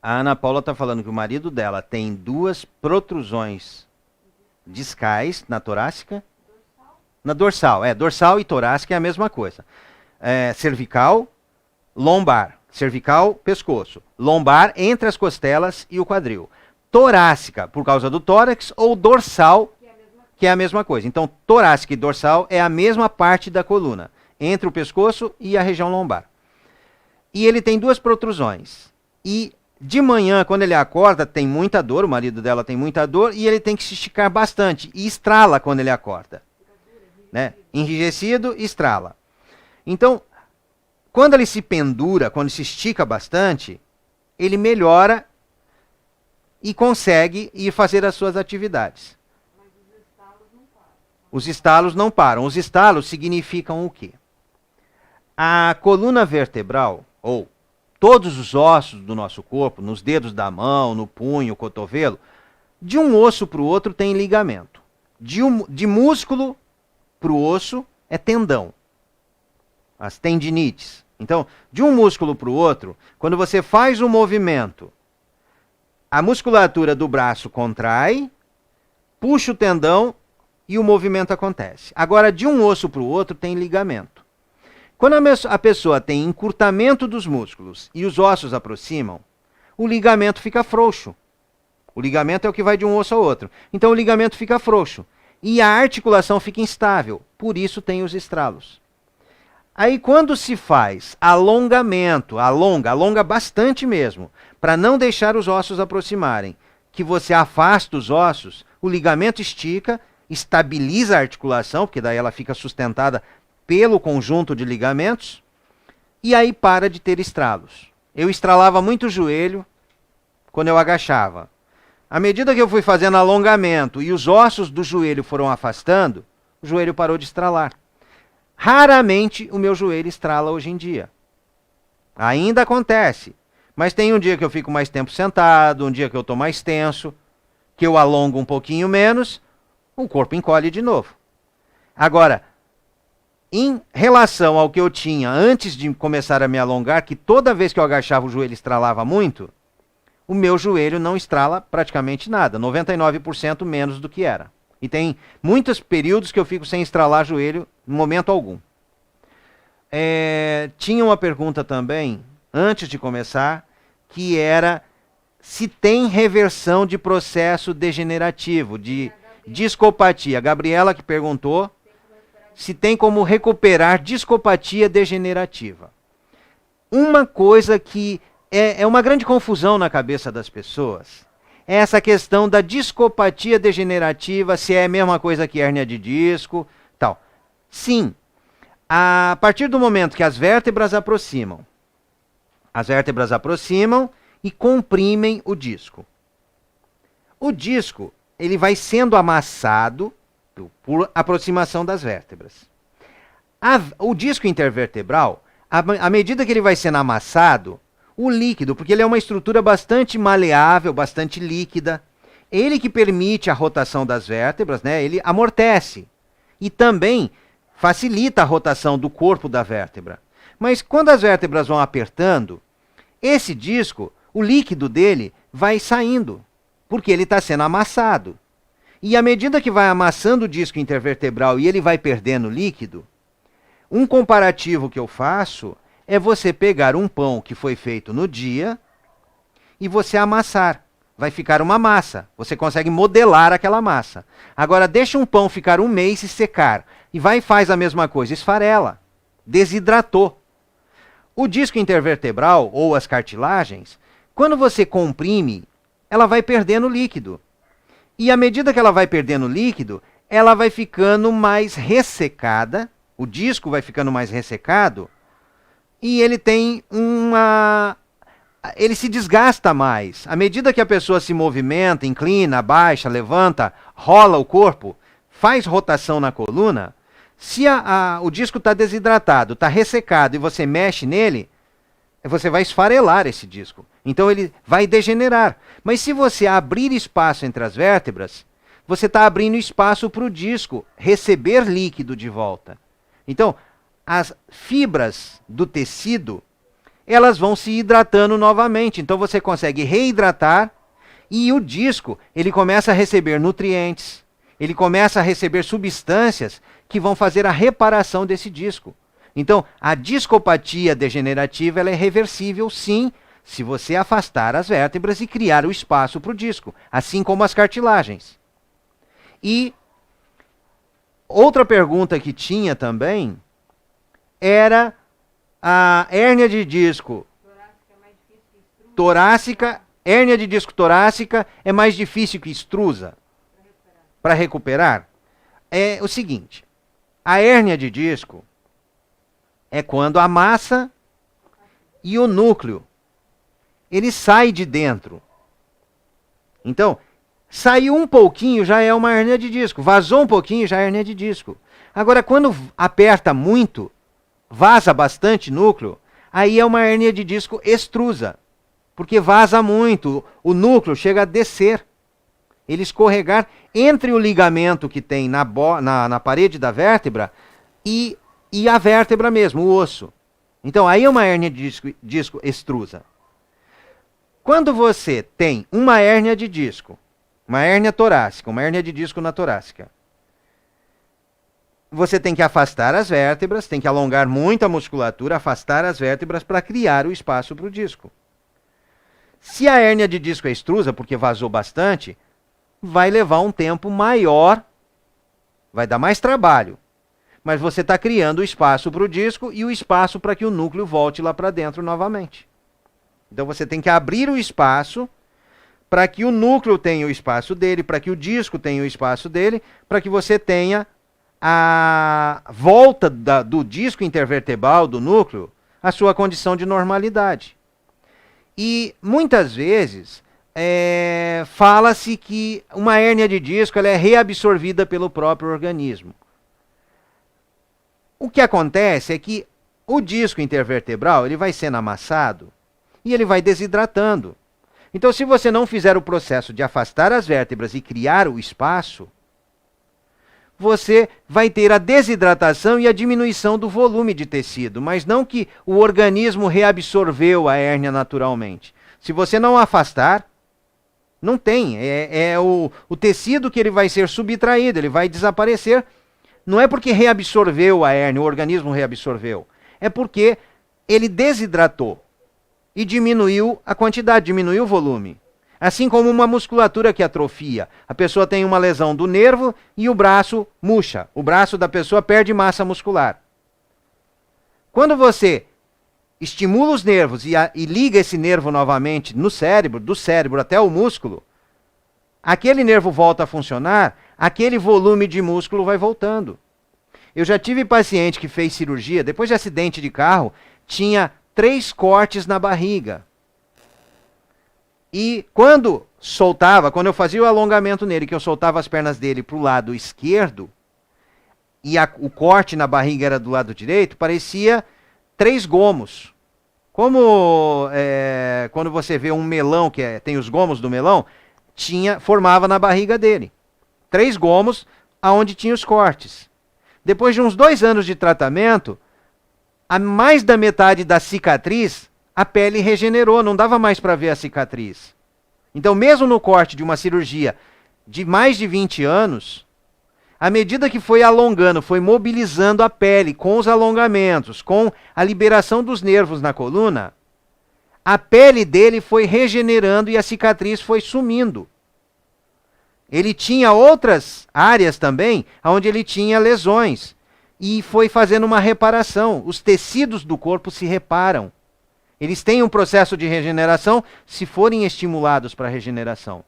A Ana Paula está falando que o marido dela tem duas protrusões discais na torácica. Na dorsal. Dorsal e torácica é a mesma coisa. Cervical, lombar. Cervical, pescoço. Lombar, entre as costelas e o quadril. Torácica, por causa do tórax, ou dorsal, que é a mesma coisa. Então, torácica e dorsal é a mesma parte da coluna, entre o pescoço e a região lombar. E ele tem duas protrusões. E de manhã, quando ele acorda, tem muita dor, o marido dela tem muita dor, e ele tem que se esticar bastante. E estrala quando ele acorda. Né? Enrijecido, estrala. Então, quando ele se pendura, quando se estica bastante, ele melhora e consegue ir fazer as suas atividades. Mas os estalos não param. Os estalos não param. Os estalos significam o quê? A coluna vertebral, ou todos os ossos do nosso corpo, nos dedos da mão, no punho, cotovelo, de um osso para o outro tem ligamento. De músculo para o osso é tendão. As tendinites. Então, de um músculo para o outro, quando você faz um movimento, a musculatura do braço contrai, puxa o tendão e o movimento acontece. Agora, de um osso para o outro tem ligamento. Quando a pessoa tem encurtamento dos músculos e os ossos aproximam, o ligamento fica frouxo. O ligamento é o que vai de um osso ao outro. Então, o ligamento fica frouxo. E a articulação fica instável. Por isso tem os estralos. Aí, quando se faz alongamento, alonga bastante mesmo, para não deixar os ossos aproximarem, que você afasta os ossos, o ligamento estica, estabiliza a articulação, porque daí ela fica sustentada pelo conjunto de ligamentos, e aí para de ter estralos. Eu estralava muito o joelho quando eu agachava. À medida que eu fui fazendo alongamento e os ossos do joelho foram afastando, o joelho parou de estralar. Raramente o meu joelho estrala hoje em dia. Ainda acontece. Mas tem um dia que eu fico mais tempo sentado, um dia que eu estou mais tenso, que eu alongo um pouquinho menos, o corpo encolhe de novo. Agora, em relação ao que eu tinha antes de começar a me alongar, que toda vez que eu agachava o joelho estralava muito, o meu joelho não estrala praticamente nada, 99% menos do que era. E tem muitos períodos que eu fico sem estralar joelho em momento algum. Tinha uma pergunta também, antes de começar, que era se tem reversão de processo degenerativo, de discopatia. A Gabriela que perguntou se tem como recuperar discopatia degenerativa. Uma coisa que é uma grande confusão na cabeça das pessoas é essa questão da discopatia degenerativa, se é a mesma coisa que hérnia de disco, tal. Sim, a partir do momento que as vértebras aproximam e comprimem o disco. O disco, ele vai sendo amassado por aproximação das vértebras. O disco intervertebral, à medida que ele vai sendo amassado, o líquido, porque ele é uma estrutura bastante maleável, bastante líquida, ele que permite a rotação das vértebras, né, ele amortece e também facilita a rotação do corpo da vértebra. Mas quando as vértebras vão apertando, esse disco, o líquido dele vai saindo, porque ele está sendo amassado. E à medida que vai amassando o disco intervertebral e ele vai perdendo líquido, um comparativo que eu faço é você pegar um pão que foi feito no dia e você amassar. Vai ficar uma massa. Você consegue modelar aquela massa. Agora, deixa um pão ficar um mês e secar. E vai e faz a mesma coisa. Esfarela. Desidratou. O disco intervertebral, ou as cartilagens, quando você comprime, ela vai perdendo líquido. E à medida que ela vai perdendo líquido, ela vai ficando mais ressecada. O disco vai ficando mais ressecado. E ele tem ele se desgasta mais. À medida que a pessoa se movimenta, inclina, abaixa, levanta, rola o corpo, faz rotação na coluna, se o disco está desidratado, está ressecado e você mexe nele, você vai esfarelar esse disco. Então ele vai degenerar. Mas se você abrir espaço entre as vértebras, você está abrindo espaço para o disco receber líquido de volta. Então, as fibras do tecido, elas vão se hidratando novamente. Então você consegue reidratar e o disco, ele começa a receber nutrientes, ele começa a receber substâncias que vão fazer a reparação desse disco. Então, a discopatia degenerativa ela é reversível, sim, se você afastar as vértebras e criar o espaço para o disco, assim como as cartilagens. E outra pergunta que tinha também era a hérnia de disco torácica, hérnia de disco torácica é mais difícil que extrusa para recuperar? É o seguinte, a hérnia de disco é quando a massa e o núcleo ele sai de dentro. Então, saiu um pouquinho já é uma hérnia de disco, vazou um pouquinho já é hérnia de disco. Agora, quando aperta muito, vaza bastante núcleo, aí é uma hérnia de disco extrusa, porque vaza muito, o núcleo chega a descer, ele escorregar entre o ligamento que tem na parede da vértebra e a vértebra mesmo, o osso. Então, aí é uma hérnia de disco extrusa. Quando você tem uma hérnia de disco, uma hérnia torácica, uma hérnia de disco na torácica, você tem que afastar as vértebras, tem que alongar muito a musculatura, afastar as vértebras para criar o espaço para o disco. Se a hérnia de disco é extrusa, porque vazou bastante, vai levar um tempo maior, vai dar mais trabalho. Mas você está criando o espaço para o disco e o espaço para que o núcleo volte lá para dentro novamente. Então você tem que abrir o espaço para que o núcleo tenha o espaço dele, para que o disco tenha o espaço dele, para que você tenha a volta do disco intervertebral, do núcleo, à sua condição de normalidade. E muitas vezes fala-se que uma hérnia de disco ela é reabsorvida pelo próprio organismo. O que acontece é que o disco intervertebral ele vai sendo amassado e ele vai desidratando. Então, se você não fizer o processo de afastar as vértebras e criar o espaço, você vai ter a desidratação e a diminuição do volume de tecido, mas não que o organismo reabsorveu a hérnia naturalmente. Se você não afastar, não tem. É o tecido que ele vai ser subtraído, ele vai desaparecer. Não é porque reabsorveu a hérnia, o organismo reabsorveu. É porque ele desidratou e diminuiu a quantidade, diminuiu o volume. Assim como uma musculatura que atrofia. A pessoa tem uma lesão do nervo e o braço murcha. O braço da pessoa perde massa muscular. Quando você estimula os nervos e liga esse nervo novamente no cérebro, do cérebro até o músculo, aquele nervo volta a funcionar, aquele volume de músculo vai voltando. Eu já tive paciente que fez cirurgia, depois de acidente de carro, tinha 3 cortes na barriga. E quando eu fazia o alongamento nele, que eu soltava as pernas dele para o lado esquerdo, e o corte na barriga era do lado direito, parecia 3 gomos. Como quando você vê um melão, tem os gomos do melão, formava na barriga dele. 3 gomos aonde tinha os cortes. Depois de uns 2 anos de tratamento, a mais da metade da cicatriz, a pele regenerou, não dava mais para ver a cicatriz. Então, mesmo no corte de uma cirurgia de mais de 20 anos, à medida que foi alongando, foi mobilizando a pele com os alongamentos, com a liberação dos nervos na coluna, a pele dele foi regenerando e a cicatriz foi sumindo. Ele tinha outras áreas também, onde ele tinha lesões, e foi fazendo uma reparação. Os tecidos do corpo se reparam. Eles têm um processo de regeneração se forem estimulados para a regeneração.